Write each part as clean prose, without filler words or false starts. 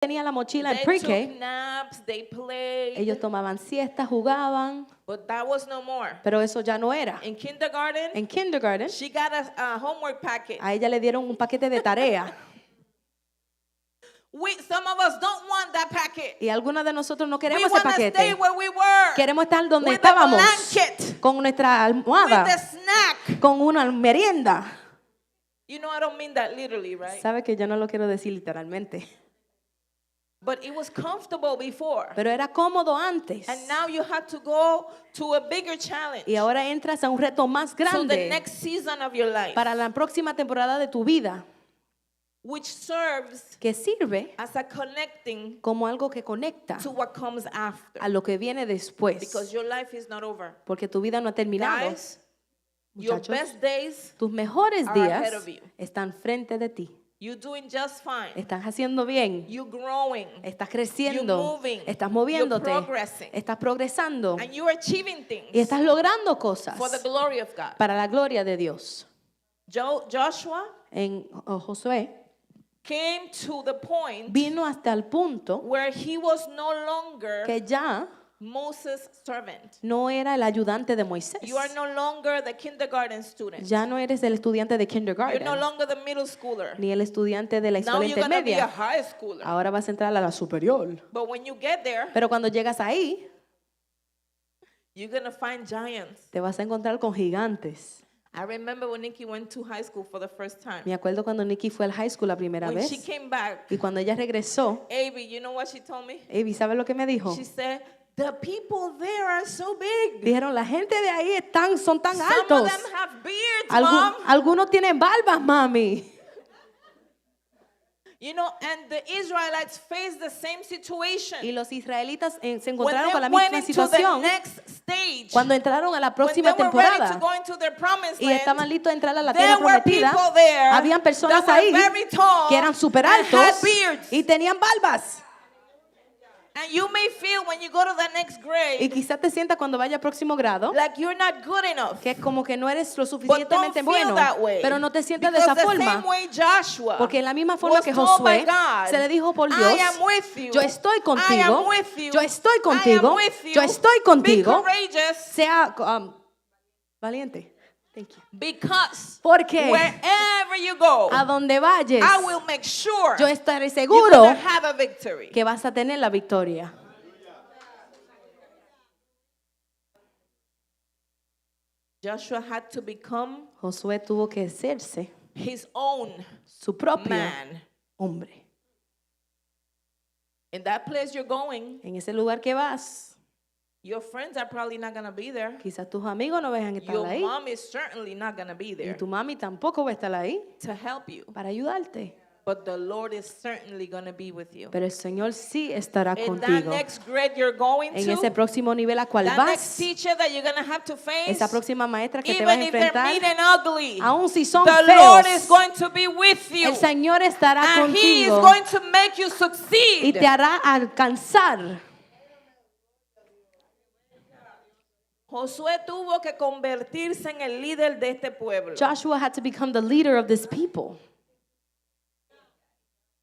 tenía la mochila en They pre-K, took naps, they played, ellos tomaban siestas, jugaban, but that was no more. pero eso ya no era. In kindergarten, En kindergarten, she got a homework packet. a ella le dieron un paquete de tarea. Some of us don't want that packet. Y algunos de nosotros no We queremos ese want to stay paquete. where we were. Queremos estar donde With estábamos, the blanket, con nuestra with almohada, the snack. con una merienda. You know, I don't mean that literally, right? Sabe que yo no lo quiero decir literalmente, But it was comfortable before. pero era cómodo antes. And now you have to go to a bigger challenge. Y ahora entras a un reto más So the grande next season of your life, para la próxima temporada de tu vida, which serves que sirve as a connecting como algo que conecta to what comes after. a lo que viene después. Because your life is not over. Porque tu vida no ha terminado. Guys, your Muchachos, best days, tus mejores are ahead días of you. están frente de ti. you're doing just fine. Estás haciendo bien. You're growing. Estás creciendo. You're moving. Estás moviéndote. You're progressing. Estás progresando. And you're achieving things Y estás logrando cosas for the glory of God. para la gloria de Dios. Joshua En Josué came to the point vino hasta el punto where he was no longer que ya Moses' servant. no era el ayudante de Moisés. You are no longer the kindergarten student. Ya no eres el estudiante de You're kindergarten, no longer the middle schooler. ni el estudiante de la Now escuela you're going to be a intermedia. high schooler. Ahora vas a entrar a la superior. But when you get there, Pero cuando llegas ahí, you're going to find giants. te vas a encontrar con gigantes. I remember when Nikki went to high school for the first time. Me acuerdo cuando Nikki fue al high school la primera When she vez. came back, Y cuando ella regresó, Abby, you know what she told me? Avi, ¿sabe lo que me dijo? She said, the people there are so big. Dijeron, la gente de ahí son tan Some altos. of them have beards, Mom. Algunos tienen barbas, mami. You know, and the Israelites faced the same situation. Y los israelitas se When encontraron they con la went misma into the situación next stage, cuando entraron a la when próxima they were ready temporada to go into their promised y land, estaban listos a entrar a la there tierra were prometida. people there Habían personas that were ahí very tall que eran súper and altos had beards. y tenían barbas. And you may feel when you go to the next Y grade quizás te sientas cuando vaya al próximo grado like you're not good enough. que como que no eres lo But don't suficientemente feel bueno, that way. pero no te sientas de Because esa the forma. same way Joshua Porque en la misma forma was que told by Josué God, se le dijo por I Dios, am with you. yo estoy I contigo, am with you. yo estoy I am contigo, with you. yo estoy Be contigo, courageous sea valiente. Thank you. because Porque wherever you go, a donde vayas, I will make sure yo estaré you're seguro going to have a victory. que vas a tener la victoria. Joshua had to become Josué tuvo que hacerse his own su propio man. hombre. In that place you're going, En ese lugar que vas, your friends are probably not going to be there. quizás tus amigos no vayan a estar Your ahí mom is certainly not going to be y there tu mami tampoco va a estar ahí to help you. para ayudarte. But the Lord is certainly going to be with you. Pero el Señor sí estará In that contigo. next grade you're going En ese to, próximo nivel a cual that next vas, teacher that you're going to have to face, esa próxima maestra que te vas even a if they're enfrentar, mean and ugly, aun si son the Lord is feos, going to be with you. el Señor estará And He is contigo going to make you y succeed. te hará alcanzar. Josué tuvo que convertirse en el líder de este pueblo. Joshua had to become the leader of this people.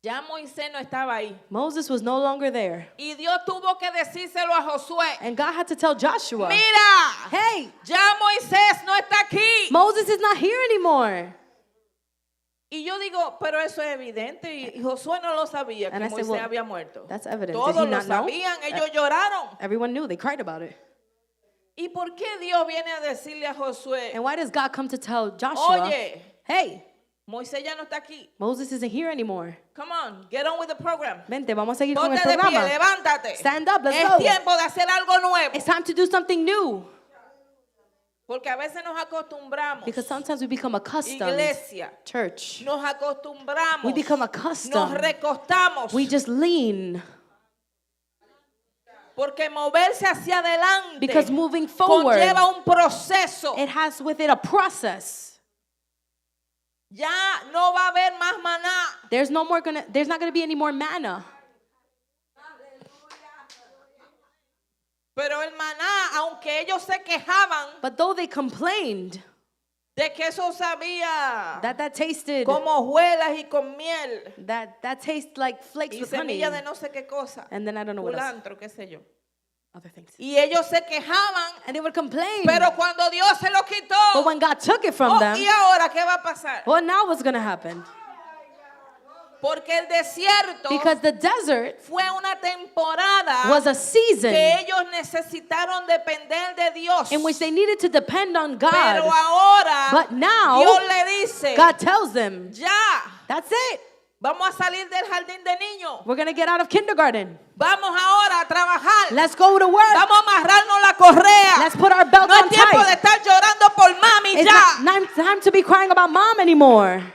Ya Moisés no estaba ahí. Moses was no longer there. Y Dios tuvo que decírselo a Josué. And God had to tell Joshua, Mira, hey, ya Moisés no está aquí. Moses is not here anymore. Y yo digo, pero eso es evidente. Y Josué no lo sabía que And I said, Moisés well, había muerto. That's evident. Did Todos he lo not know? sabían, ellos lloraron. Everyone knew. They cried about it. ¿Y por qué Dios viene a decirle a Josué, And why does God come to tell Joshua, oye, hey, Moisés ya no está aquí? Moses isn't here anymore. Come on, get on with the program. Vente, vamos a seguir con el Ponte de pie, programa. levántate. Stand up, let's Es go. tiempo de hacer algo nuevo. It's time to do something new. Porque a veces nos acostumbramos. Because sometimes we become accustomed. Iglesia, Church. nos acostumbramos. We become Nos accustomed. recostamos. We just lean. Porque moverse hacia adelante Because moving forward, conlleva un proceso. it has with it a process. Ya no va a haber más maná. There's not going to be any more manna. Pero el maná, aunque ellos se quejaban, But though they complained, de que eso sabía that tasted, como hojuelas y con miel that tastes like flakes y with honey. semilla de no sé qué cosa, And then I don't know what else. culantro, qué sé yo. Other things. Y ellos se quejaban, And they would complain. pero cuando Dios se lo But quitó, when God took it from them, ¿y ahora qué va a pasar? well, now what's going to happen? Porque el desierto Because the desert fue una temporada was a season que ellos necesitaron depender de Dios. in which they needed to depend on Pero God. ahora But now, Dios le dice, God tells them, ya, that's it. vamos a salir del jardín de niños. We're going to get out of kindergarten. Vamos ahora a trabajar. Let's go to work. Vamos a amarrarnos la correa. Let's put our belt No es on tiempo de tight. estar llorando por mami It's ya. not time to be crying about mom anymore.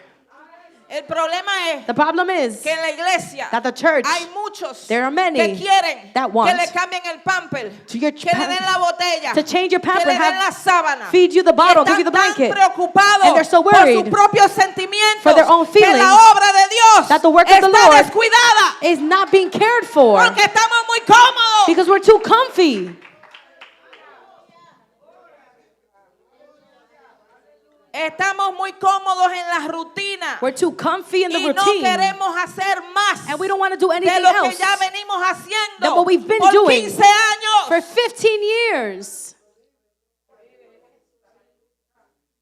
El problema es The problem is que en la iglesia that the church, hay muchos there are many que quieren that want que le cambien el pamper, to your que le den la botella, to change your que pamper, le den la sábana. feed you the bottle, give you the Están tan blanket, preocupados and they're so por worried sus propios sentimientos for their own que feelings la obra de Dios that the work of the está Lord descuidada is not being cared for porque estamos muy cómodos. because we're too comfy. Estamos muy cómodos en la rutina We're too comfy in the y no routine. queremos hacer más And we don't want to do de anything lo que else ya venimos than haciendo what we've been por doing 15 años. for 15 years.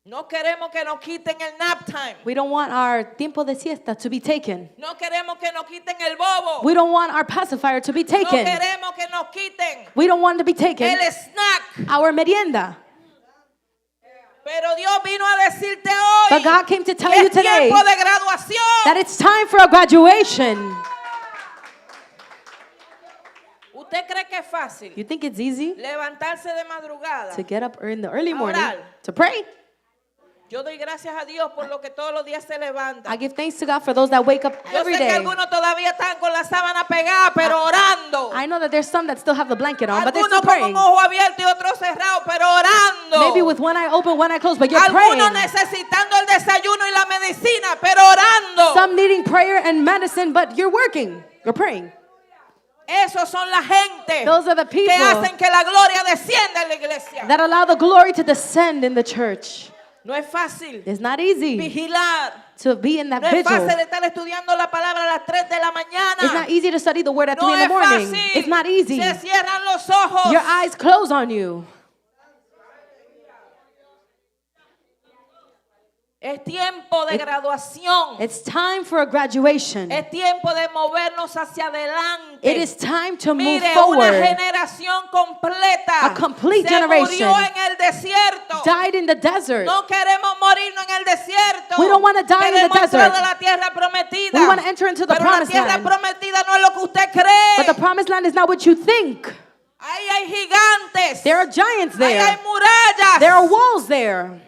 No queremos que nos quiten el nap time. We don't want our tiempo de siesta to be taken. No queremos que nos quiten el bobo. We don't want our pacifier to be No taken. queremos que nos quiten We don't want to be taken el snack. our merienda. Pero Dios vino a decirte hoy But God came to tell que you es today tiempo de graduación. that it's time for a graduation. ¿Usted cree que es fácil You think it's easy levantarse de madrugada? to get up in the early morning Orar. to pray? Yo doy gracias a Dios por lo que todos los días se levanta. I give thanks to God for those that wake up Yo every sé que day. algunos todavía están con la sábana pegada, pero orando. I know that there's some that still have the blanket on, but they're Algunos still con praying. un ojo abierto y otros cerrado, pero orando. Maybe with one eye open, one eye closed, but you're Algunos praying. necesitando el desayuno y la medicina, pero orando. Some needing prayer and medicine, but you're working. You're praying. Esos son la gente Those are the que people hacen que la gloria descienda en la iglesia. that allow the glory to descend in the church. No es fácil It's not easy vigilar. to be in that No es fácil vigil. estar estudiando la palabra a las 3 de la mañana. It's not easy to study the word at 3 No in the es morning. fácil. It's not easy. Se cierran los ojos. Your eyes close on you. Es tiempo de graduación. It's time for a graduation. Es tiempo de movernos hacia adelante. It is time to move Mire, una forward. generación completa A complete se generation murió en el desierto. Died in the desert. No queremos morirnos en el desierto. We don't want to die in the Queremos entrar desert. a la tierra prometida. We want to enter into the Pero la promised tierra land. prometida no es lo que usted cree. But the promised land is not what you think. Ahí hay gigantes. There are giants Ahí hay there. murallas. There are walls there.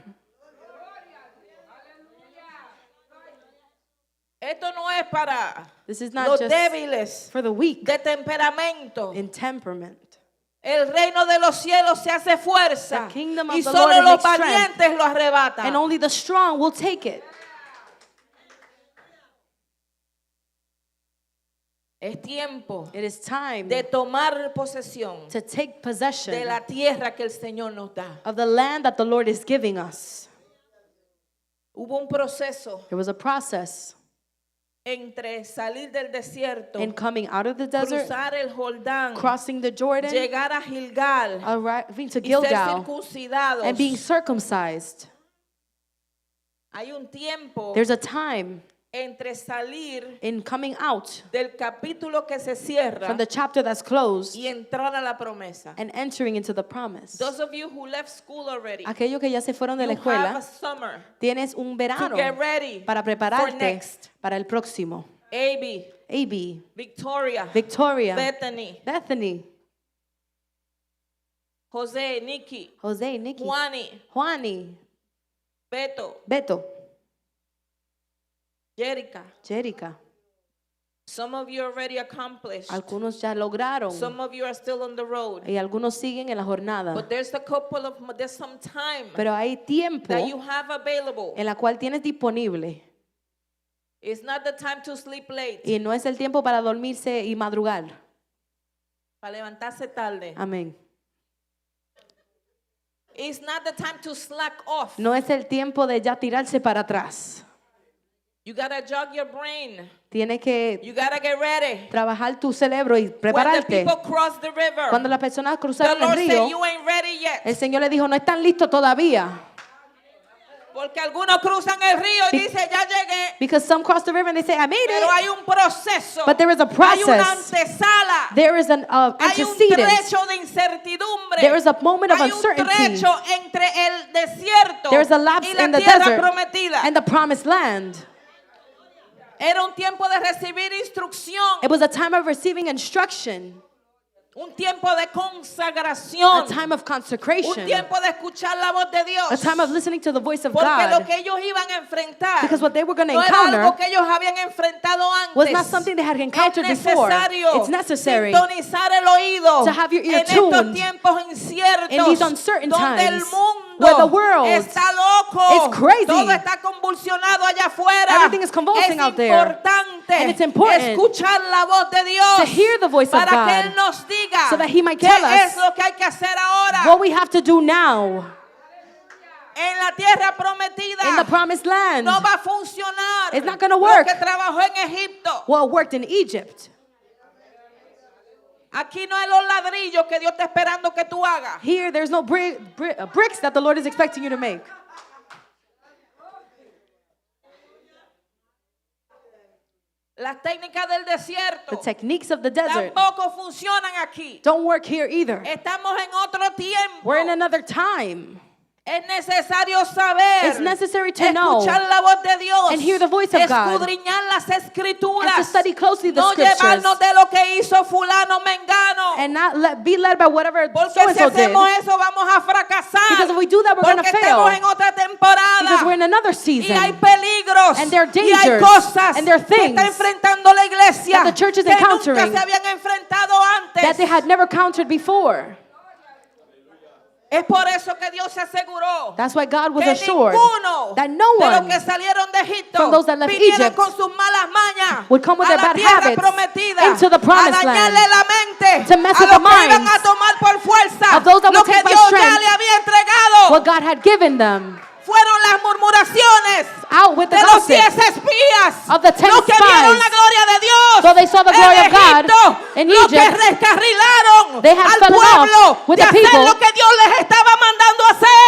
Esto no es para This is not los just débiles for the weak de temperamento. in temperament. El reino de los cielos se hace fuerza The kingdom of y the solo Lord los makes strength. valientes lo arrebatan. And only the strong will take it. Es tiempo It is time de tomar posesión to take de possession la tierra que el Señor nos da. of the land that the Lord is giving us. Hubo un proceso There was a process entre salir del desierto, in coming out of the desert, cruzar el Jordán, crossing the Jordan, llegar a Gilgal arriving to y ser Gilgal, circuncidados. and being circumcised. Hay un tiempo There's a time entre salir in coming out del capítulo que se cierra from the chapter that's closed y entrar a la promesa. and entering into the promise. Those of you who left school already, Aquellos que ya se fueron de la you have a escuela, summer tienes un to verano get ready para for prepararte next. para el próximo. AB, AB, Victoria, Victoria, Bethany, Bethany, Jose, Nikki, Jose, Nikki, Juani, Juani, Beto, Beto, Jerica. Jerica. Some of you already accomplished. Algunos ya lograron Some of you are still on the road. y algunos siguen en la jornada. But there's some time Pero hay tiempo that you have available. en la cual tienes disponible It's not the time to sleep late. y no es el tiempo para dormirse y madrugar. Para levantarse tarde. Amén. It's not the time to slack off. No es el tiempo de ya tirarse para atrás. You gotta jog your brain. Tienes que You gotta get ready. trabajar tu cerebro y When the prepararte. people cross the river, Cuando las personas the cruzaron el Lord río, said, you ain't ready yet. el Señor le dijo, no están listos todavía. Porque algunos cruzan el río y dicen, ya llegué. Because some cross the river and they say, I made Pero it. hay un proceso. But there is a Hay una process. antesala. There is an Hay un antecedent. trecho de incertidumbre. There is a moment of Hay un uncertainty. trecho entre el desierto There is a lapse y la in the tierra desert prometida. and the promised land. Era un tiempo de recibir instrucción. It was a time of receiving instruction, Un tiempo de consagración. a time of Un consecration, tiempo de escuchar la voz de Dios. a time of listening to the voice of Porque lo God. que ellos iban a enfrentar Because what they were going to no era algo encounter que ellos habían enfrentado antes. was not something they had encountered before. It's necessary sintonizar el oído to have your ear en estos tuned tiempos inciertos in these uncertain donde el times mundo where the world está loco, is crazy. todo está convulsionado allá afuera. Everything is convulsing out there. Importante And it's important escuchar la voz de Dios to hear the voice of para que God Él nos diga so that He might qué tell es us lo que hay que hacer ahora what we have to do now en la tierra prometida. in the promised land. No va a funcionar. It's not gonna Lo work. que trabajó en Egipto. Well, it worked in Egypt. Aquí no hay los ladrillos que Dios está esperando que tú hagas. Here, there's no bricks that the Lord is expecting you to make. Las técnicas del The desierto techniques of the desert tampoco funcionan aquí. don't work here either. Estamos en otro tiempo. We're in another time. Es necesario saber, It's necessary to know escuchar la voz de Dios, and hear the voice of God, escudriñar las escrituras, and to study closely the no scriptures, llevarnos de lo que hizo fulano mengano. and not be led by whatever Porque si so-and-so did. hacemos eso vamos a fracasar. Because if we do that, we're going to Porque fail. estamos en otra temporada. Because we're in another Y season. hay peligros. And there are y hay dangers. cosas And there are que things está enfrentando la iglesia that the church is que nunca encountering se habían enfrentado antes. that they had never countered before. Es por eso que Dios se aseguró That's why God was que assured ninguno that no de los one que salieron de Egipto from those that left vinieran Egypt con sus malas mañas would come with a their la bad tierra habits prometida, into the promised a dañarle land, la mente to mess a with los the que iban minds a tomar por fuerza of those that lo would que take by Dios ya strength le había entregado. what God had given them. Fueron las murmuraciones Out with the de los gossip 10 espías, of the 10 los que vieron spies. la gloria de Dios Though they saw the glory en of God Egipto, in los que Egypt, descarrilaron they had al fallen off pueblo with de the hacer people lo que Dios les estaba mandando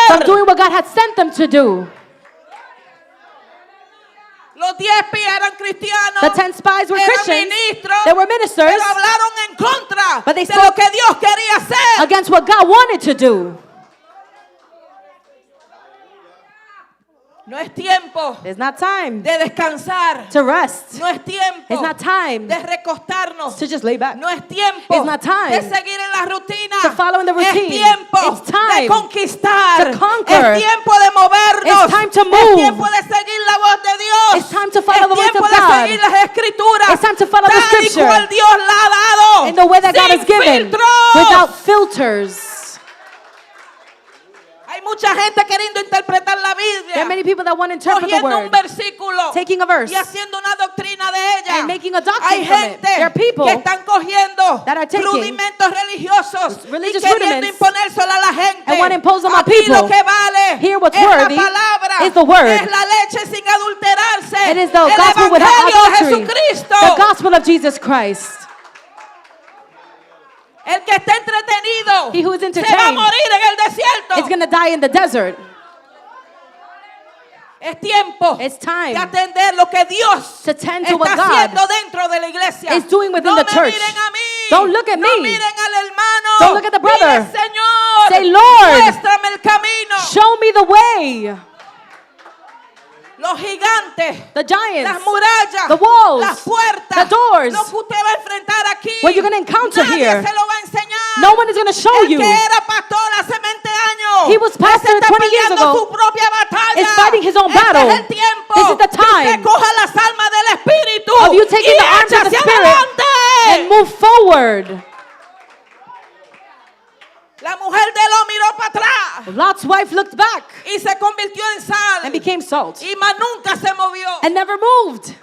from hacer. doing what God had sent them to do. Los 10 espías eran cristianos, The 10 spies were eran Christians. ministros, They were ministers pero hablaron en contra But they de lo spoke que Dios quería hacer. against what God wanted to do. No es tiempo It's not time de descansar. to rest. No es tiempo It's not time de recostarnos. to just lay back. No es tiempo It's not time de seguir en la rutina. to follow in the routine. Es tiempo It's time de conquistar. to conquer. Es tiempo de movernos. It's time to Es move. tiempo de seguir la voz de Dios. It's time to follow the voice Es tiempo of de God. seguir las escrituras. It's time to follow the tal y scripture cual Dios la ha dado. in the way that God sin has given, filtros. without filters. Hay mucha gente queriendo interpretar la Biblia. There are many people that want to interpret the Cogiendo un word, versículo taking a verse y haciendo una doctrina de ella. and making a doctrine Hay from it. gente There are people que están cogiendo that are taking rudimentos religiosos religious y queriendo rudiments imponérselo a la gente. and want to impose them on Aquí people. lo que vale Here what's es worthy la palabra, is the word. es la leche sin adulterarse, It is the el gospel without evangelio de adultery, Jesucristo. the gospel of Jesus Christ. El que está entretenido He who is se va a entertained morir en el desierto. is going to die in the desert. Es tiempo It's time de atender lo que Dios to tend to what está God haciendo dentro de la iglesia. is doing within No the me church. miren a mí. Don't look at No me. miren al hermano. Don't look at the brother. Dile, Señor, Say, Lord, muéstrame el camino. show me the way. Los gigantes, The las giants, murallas, the walls, las puertas, the doors, lo que usted va a enfrentar aquí, what you're going to encounter nadie here. se lo va a enseñar. No one is going to show El you. que era pastor hace 20 años, He was pastor ese está 20 years peleando ago, su propia batalla. is fighting his own Este battle. es el tiempo This is the que usted time coja las almas del Espíritu of you taking y the arms eche of the hacia Spirit adelante. and move forward. La mujer de Lot miró para atrás Lot's wife looked back y se convirtió en sal and became salt y más nunca se movió. and never moved.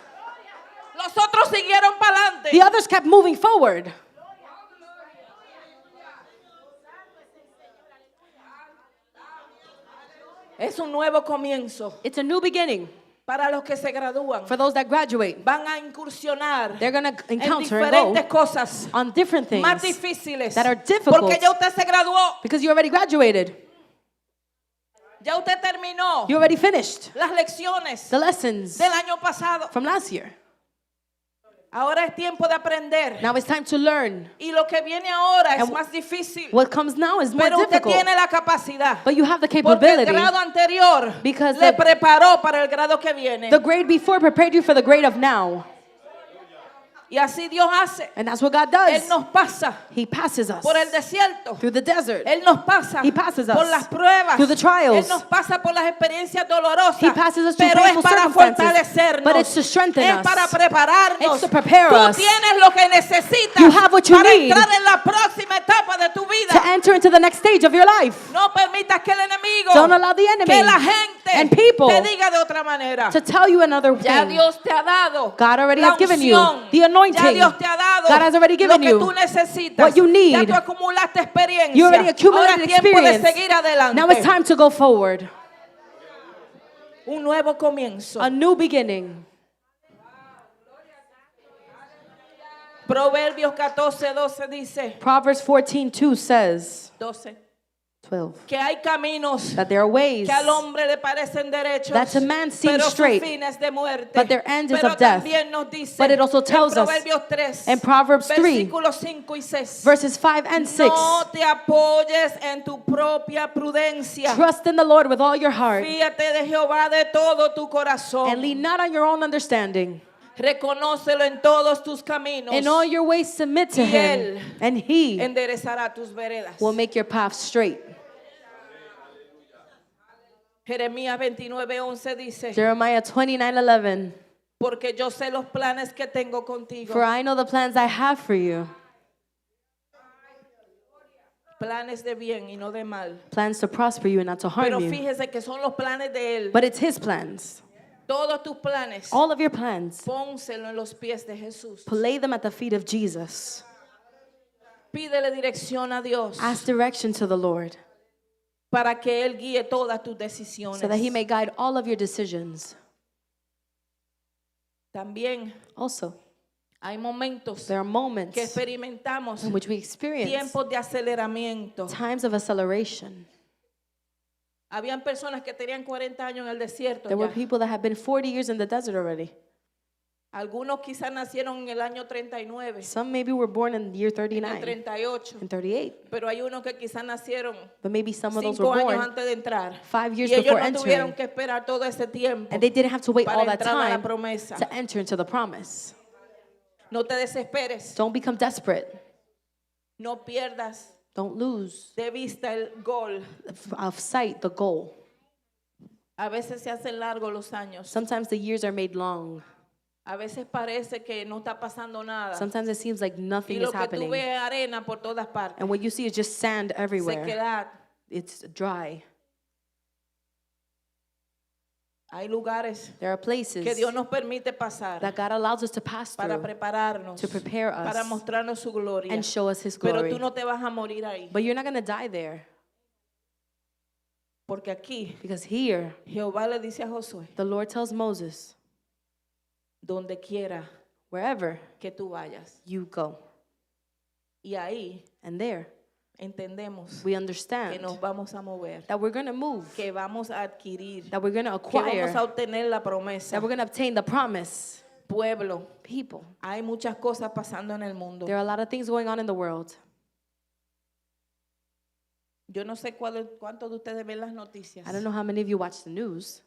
Los otros siguieron para adelante. The others kept moving forward. Es un nuevo comienzo. It's a new beginning. Para los que se gradúan, For those that graduate, van a incursionar they're going to en encounter and diferentes go cosas on different things más difíciles. that are difficult Porque ya usted se graduó, because you already graduated. ya usted terminó You already finished las lecciones the lessons del año pasado. from last year. Ahora es tiempo de aprender. Now it's time to learn. Y lo que viene ahora es And más difícil. What comes now is more Pero usted difficult. tiene la capacidad. But you have the Porque el capability. grado anterior Because le the- preparó para el grado que viene. The grade before prepared you for the grade of now. Y así Dios hace. And that's what God Él does. nos pasa He passes us por el desierto. through the desert. Él nos pasa He passes us por las pruebas. through the trials. Él nos pasa por las experiencias dolorosas. He passes us through Pero es painful para circumstances. fortalecernos. But it's to strengthen es us. para prepararnos. It's to prepare Tú us. tienes lo que necesitas You have what you para need entrar en la próxima etapa de tu vida. to enter into the next stage of your life. No permitas que el enemigo, Don't allow the enemy que la gente and people te diga de otra manera. to tell you another Ya thing. Dios te ha dado God already la has given you unción. the anointing. Ya Dios te ha dado God has already given lo que you tú necesitas. what you need. Ya tú acumulaste experiencia. You already accumulated Ahora es tiempo experience. de seguir adelante. Now it's time to go forward. Un nuevo comienzo. A new beginning. Proverbios 14:12 dice, Proverbs 14:2 says, 12, 12, que hay caminos that there are ways que al hombre le parecen derechos, that to man seem pero straight, su fin es de muerte. but their end is Pero of death. también nos dice But it also tells en us Proverbios 3, in Proverbs 3, versículos 5 y 6, verses 5 and 6, no te apoyes en tu propia prudencia. trust in the Lord with all your heart Fíjate de Jehová de todo tu corazón. and lean not on your own understanding. Reconócelo en todos tus caminos. In all your ways submit to Y him, él and he enderezará tus veredas. will make your path straight. Jeremías 29:11 dice, Jeremiah 29:11, porque yo sé los planes que tengo contigo. for I know the plans I have for you, Planes de bien y no de mal. plans to prosper you and not to Pero harm you. fíjese que son los planes de Él. But it's his plans. Todos tus planes, All of your plans, pónselo en los pies de Jesús. lay them at the feet of Jesus. Pídele dirección a Dios Ask direction to the Lord para que Él guíe todas tus decisiones. so that he may guide all of your decisions. También Also, hay momentos there are moments que experimentamos in which we experience tiempos de aceleramiento. times of acceleration. Habían personas que tenían 40 años en el desierto. There were Ya. people that have been 40 years in the desert already. Algunos quizás nacieron en el año 39, Some maybe were born in the year en el 39 38, and 38, pero hay unos que quizás nacieron but maybe some of those 5 were años born antes de entrar. 5 years Y ellos before no tuvieron entering, que esperar todo ese tiempo and they didn't have to wait all para that entrar a la time promesa. to enter into the promise. No te desesperes, Don't become desperate. no pierdas Don't lose de vista el gol. of sight the goal. A veces se hacen largos los años. Sometimes the years are made long. A veces parece que no está pasando nada. Sometimes it seems like Y nothing lo is que tú happening. ves es arena por todas partes. And what you see is just sand everywhere. Sequedad. It's dry. Hay lugares There are places que Dios nos permite pasar that God allows us to pass para through prepararnos, to prepare para us mostrarnos su gloria. and show us his Pero glory. tú no te vas a morir ahí. But you're not going to die there, Porque aquí because here Jehová le dice a Josué, the Lord tells Moses, donde quiera wherever que tú vayas. you go. Y ahí And there entendemos we que understand nos vamos a mover, that we're going to move, que vamos a adquirir, that we're going to que vamos a acquire, obtener la promesa. that we're going to obtain the promise. Pueblo, People, hay muchas cosas pasando en el mundo. there are a lot of things going on in the world. Yo no sé cuántos de ustedes ven las noticias, I don't know how many of you watch the news,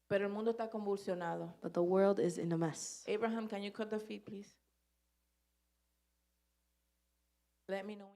pero el mundo está convulsionado. but the world is in a mess. Abraham, can you cut the feed, please? Let me know.